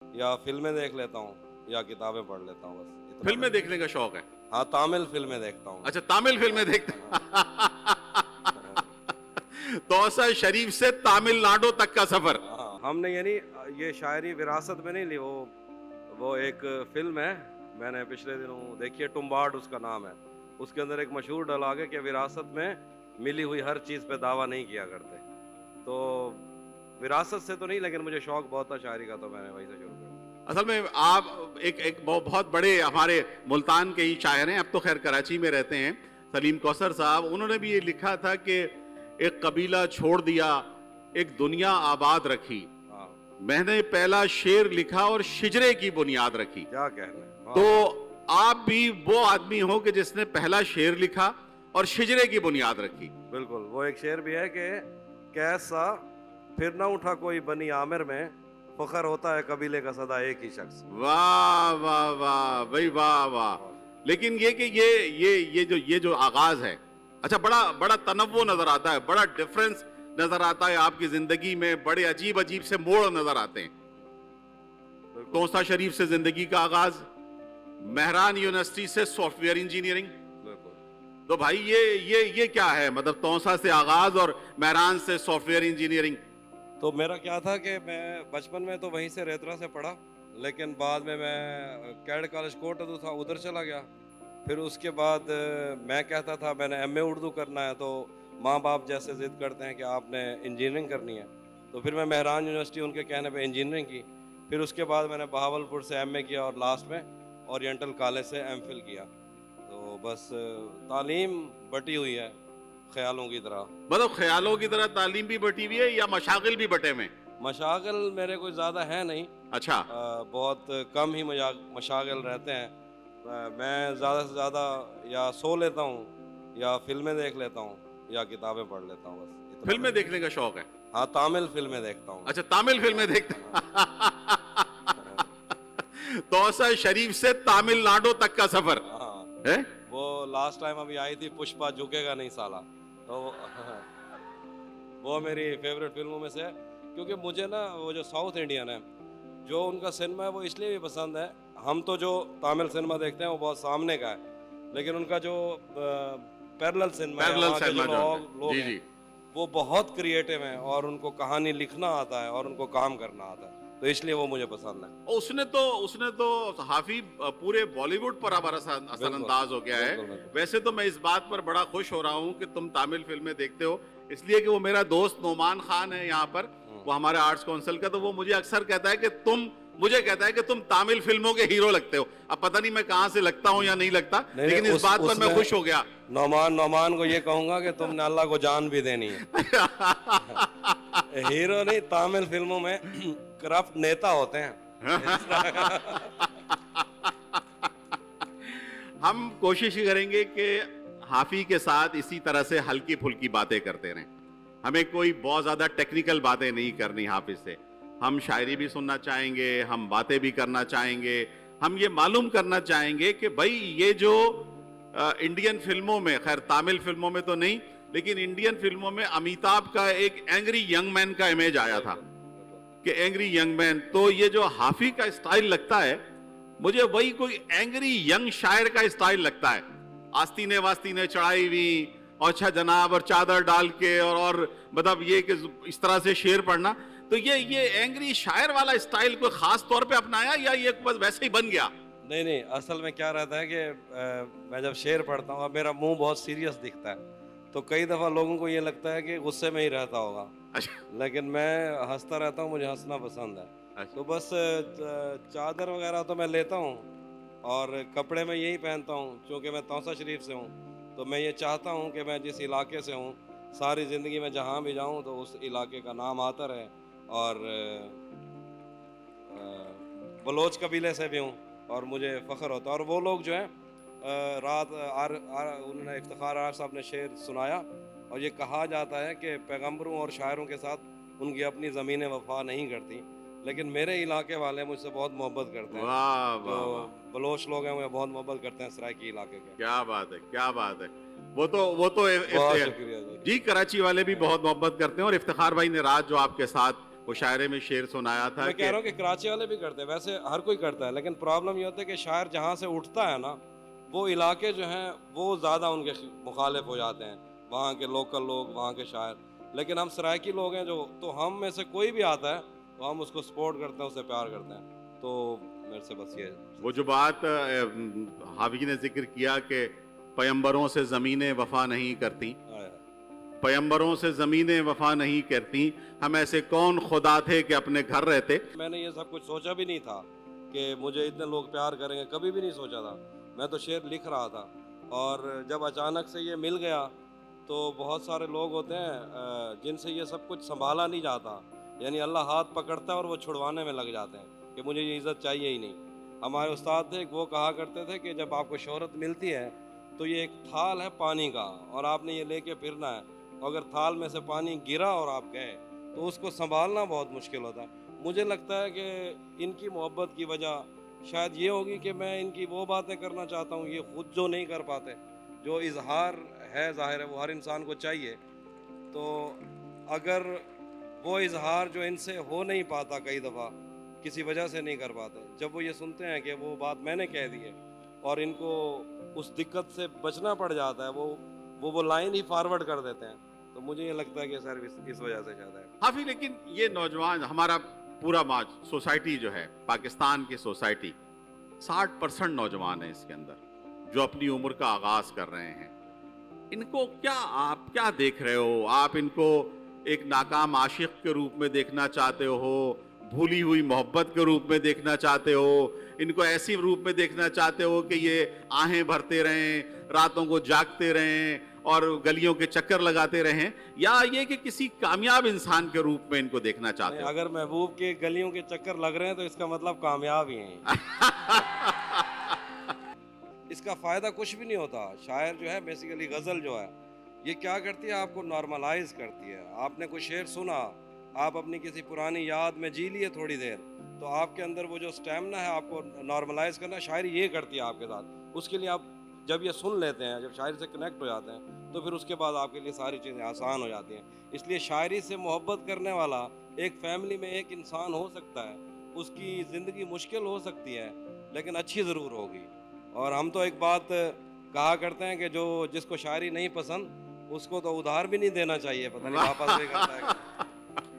या फिल्में देख लेता हूँ या किताबें पढ़ लेता हूँ, बस इतना। फिल्में देखने का शौक है? हाँ, तामिल फिल्में देखता हूँ। अच्छा, तामिल फिल्में देखते तौसा शरीफ से तमिलनाडु तक का सफर। हाँ, हमने यानी ये शायरी विरासत में नहीं ली, वो एक फिल्म है, मैंने पिछले दिनों देखी है, टुम्बाड उसका नाम है। उसके अंदर एक मशहूर डायलॉग है कि विरासत में मिली हुई हर चीज़ पे दावा नहीं किया करते। तो विरासत से तो नहीं, लेकिन मुझे शौक बहुत था शायरी का, तो मैंने वहीं से शुरू किया। असल में आप एक बहुत बड़े हमारे मुल्तान के ही शायर हैं, अब तो खैर कराची में रहते हैं, सलीम कौसर साहब। उन्होंने भी ये लिखा था कि एक कबीला छोड़ दिया, एक दुनिया आबाद रखी, हाँ, मैंने पहला शेर लिखा और शिजरे की बुनियाद रखी। क्या कहना है। हाँ, तो आप भी वो आदमी हो कि जिसने पहला शेर लिखा और शिजरे की बुनियाद रखी। बिल्कुल, वो एक शेर भी है कि कैसा फिर ना उठा कोई बनी आमिर में, फखर होता है कबीले का सदा एक ही शख्स। वाह वाह वाह भाई, वाह वाह। लेकिन ये कि ये जो आगाज है, अच्छा, बड़ा तनव्वुर नजर आता है, बड़ा डिफरेंस नजर आता है आपकी जिंदगी में, बड़े अजीब अजीब से मोड़ नजर आते हैं। तौसा शरीफ से जिंदगी का आगाज, मेहरान यूनिवर्सिटी से सॉफ्टवेयर इंजीनियरिंग। तो भाई ये क्या है, मतलब तौसा से आगाज और मेहरान से सॉफ्टवेयर इंजीनियरिंग। तो मेरा क्या था कि मैं बचपन में तो वहीं से रेतरा से पढ़ा, लेकिन बाद में मैं कैड कॉलेज कोटदू था, उधर चला गया। फिर उसके बाद मैं कहता था मैंने एमए उर्दू करना है, तो माँ बाप जैसे जिद करते हैं कि आपने इंजीनियरिंग करनी है, तो फिर मैं मेहरान यूनिवर्सिटी उनके कहने पे इंजीनियरिंग की। फिर उसके बाद मैंने बहावलपुर से एमए किया और लास्ट में ओरिएंटल कॉलेज से एमफिल किया। तो बस तालीम बटी हुई है ख्यालों की तरह। मतलब ख्यालों की तरह तालीम भी बटी हुई है या मशागिल भी बटे में? मशागिल मेरे कोई ज़्यादा है नहीं। अच्छा, बहुत कम ही मशागिल रहते हैं। मैं ज़्यादा से ज़्यादा या सो लेता हूँ या फिल्में देख लेता हूँ या किताबें पढ़ लेता हूँ, बस इतना। फिल्में देखने का शौक है? हाँ, तामिल फिल्में देखता हूँ। अच्छा, तामिल फिल्में देखते तौसा शरीफ से तमिलनाडु तक का सफर हाँ, है? वो लास्ट टाइम अभी आई थी पुष्पा, झुकेगा नहीं साला, तो वो मेरी फेवरेट फिल्मों में से है। क्योंकि मुझे ना वो जो साउथ इंडियन है, जो उनका सिनेमा है, वो इसलिए भी पसंद है। हम तो जो तमिल सिनेमा देखते हैं वो बहुत सामने का है, लेकिन उनका जो पैरेलल सिनेमा है, वहाँ के जो लोग जी हैं, जी, वो बहुत क्रिएटिव हैं और उनको कहानी लिखना आता है और उनको काम करना आता है, तो इसलिए वो मुझे पसंद है। और उसने तो हाफी पूरे बॉलीवुड पर हमारा असरअंदाज हो गया है। बिल्कुल। वैसे तो मैं इस बात पर बड़ा खुश हो रहा हूँ कि तुम तमिल फिल्में देखते हो, इसलिए कि वो मेरा दोस्त नोमान खान है यहाँ पर, वो हमारे आर्ट्स काउंसिल का, तो वो मुझे अक्सर कहता है कि मुझे कहता है कि तुम तमिल फिल्मों के हीरो लगते हो। अब पता नहीं मैं कहाँ से लगता हूँ या नहीं लगता, लेकिन इस बात पर मैं खुश हो गया। नौमान को ये कहूंगा कि तुमने अल्लाह को जान भी देनी है। हीरो नहीं, तमिल फिल्मों में करप्ट नेता होते हैं। हम कोशिश करेंगे कि हाफी के साथ इसी तरह से हल्की फुल्की बातें करते रहें। हमें कोई बहुत ज्यादा टेक्निकल बातें नहीं करनी हाफिज से। हम शायरी भी सुनना चाहेंगे, हम बातें भी करना चाहेंगे, हम ये मालूम करना चाहेंगे कि भाई ये जो इंडियन फिल्मों में, खैर तमिल फिल्मों में तो नहीं, लेकिन इंडियन फिल्मों में अमिताभ का एक एंग्री यंग मैन का इमेज आया था कि एंग्री यंग मैन, तो ये जो हाफी का स्टाइल लगता है मुझे वही कोई एंग्री यंग शायर का स्टाइल लगता है। आस्तीने वास्तीने चढ़ाई हुई और अच्छा जनाब और चादर डाल के और मतलब ये कि इस तरह से शेर पढ़ना, तो ये एंग्री शायर वाला स्टाइल कोई खास तौर पे अपनाया या ये बस वैसे ही बन गया? नहीं, असल में क्या रहता है कि मैं जब शेर पढ़ता हूँ, अब मेरा मुंह बहुत सीरियस दिखता है, तो कई दफ़ा लोगों को ये लगता है कि गुस्से में ही रहता होगा। अच्छा, लेकिन मैं हंसता रहता हूँ, मुझे हंसना पसंद है। अच्छा। तो बस चादर वगैरह तो मैं लेता हूँ और कपड़े में यही पहनता हूँ। चूँकि मैं तौसा शरीफ से हूँ, तो मैं ये चाहता हूँ कि मैं जिस इलाके से हूँ, सारी ज़िंदगी में जहाँ भी जाऊँ तो उस इलाके का नाम आता रहे। और बलोच कबीले से भी हूँ और मुझे फ़ख्र होता है। और वो लोग जो हैं, रात उन्होंने इफ्तिखार आर साहब ने शेर सुनाया और ये कहा जाता है कि पैगम्बरों और शायरों के साथ उनकी अपनी ज़मीनें वफा नहीं करती, लेकिन मेरे इलाके वाले मुझसे बहुत मोहब्बत करते हैं। वाह जो वाह वाह, बलोच लोग हैं वो बहुत मोहब्बत करते हैं सराइकी इलाके के। क्या बात है, क्या बात है। वो तो बहुत शुक्रिया जी। जी, कराची वाले भी बहुत मोहब्बत करते हैं। और इफ्तिखार भाई ने रात जो आपके साथ وہ شاعری میں شعر سنایا تھا میں کہہ رہا ہوں کہ کراچی والے بھی کرتے ہیں، ویسے ہر کوئی کرتا ہے، لیکن پرابلم یہ ہوتا ہے کہ شاعر جہاں سے اٹھتا ہے نا، وہ علاقے جو ہیں وہ زیادہ ان کے مخالف ہو جاتے ہیں، وہاں کے لوکل لوگ، وہاں کے شاعر. لیکن ہم سرائکی لوگ ہیں جو، تو ہم میں سے کوئی بھی آتا ہے تو ہم اس کو سپورٹ کرتے ہیں، اسے پیار کرتے ہیں. تو میرے سے بس یہ وہ جو بات حافظ نے ذکر کیا کہ پیمبروں سے زمینیں وفا نہیں کرتی، پیمبروں سے زمینیں وفا نہیں کرتی، ہم ایسے کون خدا تھے کہ اپنے گھر رہتے. میں نے یہ سب کچھ سوچا بھی نہیں تھا کہ مجھے اتنے لوگ پیار کریں گے، کبھی بھی نہیں سوچا تھا. میں تو شعر لکھ رہا تھا، اور جب اچانک سے یہ مل گیا تو بہت سارے لوگ ہوتے ہیں جن سے یہ سب کچھ سنبھالا نہیں جاتا، یعنی اللہ ہاتھ پکڑتا ہے اور وہ چھڑوانے میں لگ جاتے ہیں کہ مجھے یہ عزت چاہیے ہی نہیں. ہمارے استاد تھے، وہ کہا کرتے تھے کہ جب آپ کو شہرت ملتی ہے تو یہ ایک تھال ہے پانی کا، اور آپ نے یہ لے کے پھرنا ہے. اگر تھال میں سے پانی گرا اور آپ گئے تو اس کو سنبھالنا بہت مشکل ہوتا ہے. مجھے لگتا ہے کہ ان کی محبت کی وجہ شاید یہ ہوگی کہ میں ان کی وہ باتیں کرنا چاہتا ہوں، یہ خود جو نہیں کر پاتے، جو اظہار ہے، ظاہر ہے وہ ہر انسان کو چاہیے. تو اگر وہ اظہار جو ان سے ہو نہیں پاتا، کئی دفعہ کسی وجہ سے نہیں کر پاتے، جب وہ یہ سنتے ہیں کہ وہ بات میں نے کہہ دی ہے اور ان کو اس دقت سے بچنا پڑ جاتا ہے، وہ لائن ہی فارورڈ کر دیتے ہیں. تو مجھے یہ لگتا ہے کہ سر اس وجہ سے زیادہ ہے. حافظ لیکن یہ نوجوان ہمارا پورا سوسائٹی جو ہے، پاکستان کی سوسائٹی 60% نوجوان ہیں اس کے اندر جو اپنی عمر کا آغاز کر رہے ہیں. ان کو آپ کیا دیکھ رہے ہو؟ آپ ان کو ایک ناکام عاشق کے روپ میں دیکھنا چاہتے ہو، بھولی ہوئی محبت کے روپ میں دیکھنا چاہتے ہو، ان کو ایسی روپ میں دیکھنا چاہتے ہو کہ یہ آہیں بھرتے رہیں، راتوں کو جاگتے رہیں اور گلیوں کے چکر لگاتے رہیں، یا یہ کہ کسی کامیاب انسان کے روپ میں ان کو دیکھنا چاہتے ہو؟ اگر محبوب کے گلیوں کے چکر لگ رہے ہیں تو اس کا مطلب کامیاب ہی ہیں. اس کا فائدہ کچھ بھی نہیں ہوتا. شاعر جو ہے بیسیکلی غزل جو ہے یہ کیا کرتی ہے، آپ کو نارملائز کرتی ہے. آپ نے کوئی شعر سنا، آپ اپنی کسی پرانی یاد میں جی لیے تھوڑی دیر، تو آپ کے اندر وہ جو سٹیمنا ہے آپ کو نارملائز کرنا، شاعری یہ کرتی ہے آپ کے ساتھ. اس کے لیے آپ جب یہ سن لیتے ہیں، جب شاعری سے کنیکٹ ہو جاتے ہیں، تو پھر اس کے بعد آپ کے لیے ساری چیزیں آسان ہو جاتی ہیں. اس لیے شاعری سے محبت کرنے والا ایک فیملی میں ایک انسان ہو سکتا ہے، اس کی زندگی مشکل ہو سکتی ہے لیکن اچھی ضرور ہوگی. اور ہم تو ایک بات کہا کرتے ہیں کہ جس کو شاعری نہیں پسند اس کو تو ادھار بھی نہیں دینا چاہیے، پتہ نہیں واپس بھی کرتا ہے.